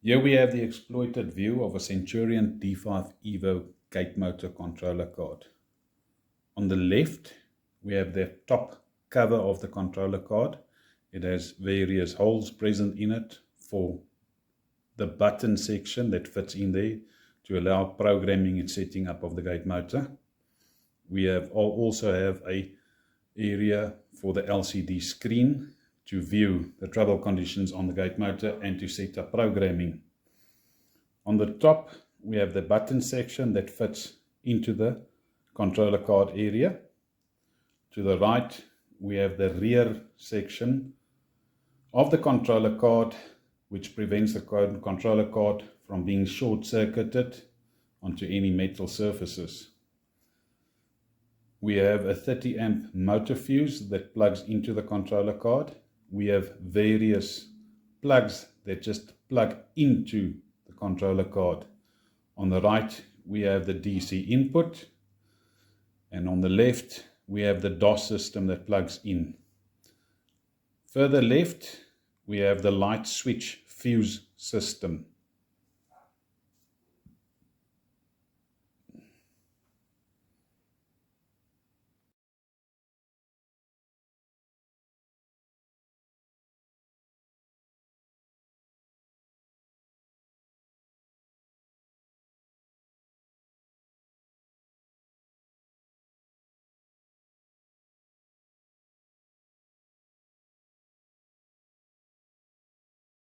Here we have the exploited view of a Centurion D5 Evo gate motor controller card. On the left, we have the top cover of the controller card. It has various holes present in it for the button section that fits in there to allow programming and setting up of the gate motor. We also have an area for the LCD screen to view the trouble conditions on the gate motor and to set up programming. On the top, we have the button section that fits into the controller card area. To the right, we have the rear section of the controller card, which prevents the controller card from being short-circuited onto any metal surfaces. We have a 30 amp motor fuse that plugs into the controller card. We have various plugs that just plug into the controller card. On the right, we have the DC input, and on the left, we have the DOS system that plugs in. Further left, we have the light switch fuse system.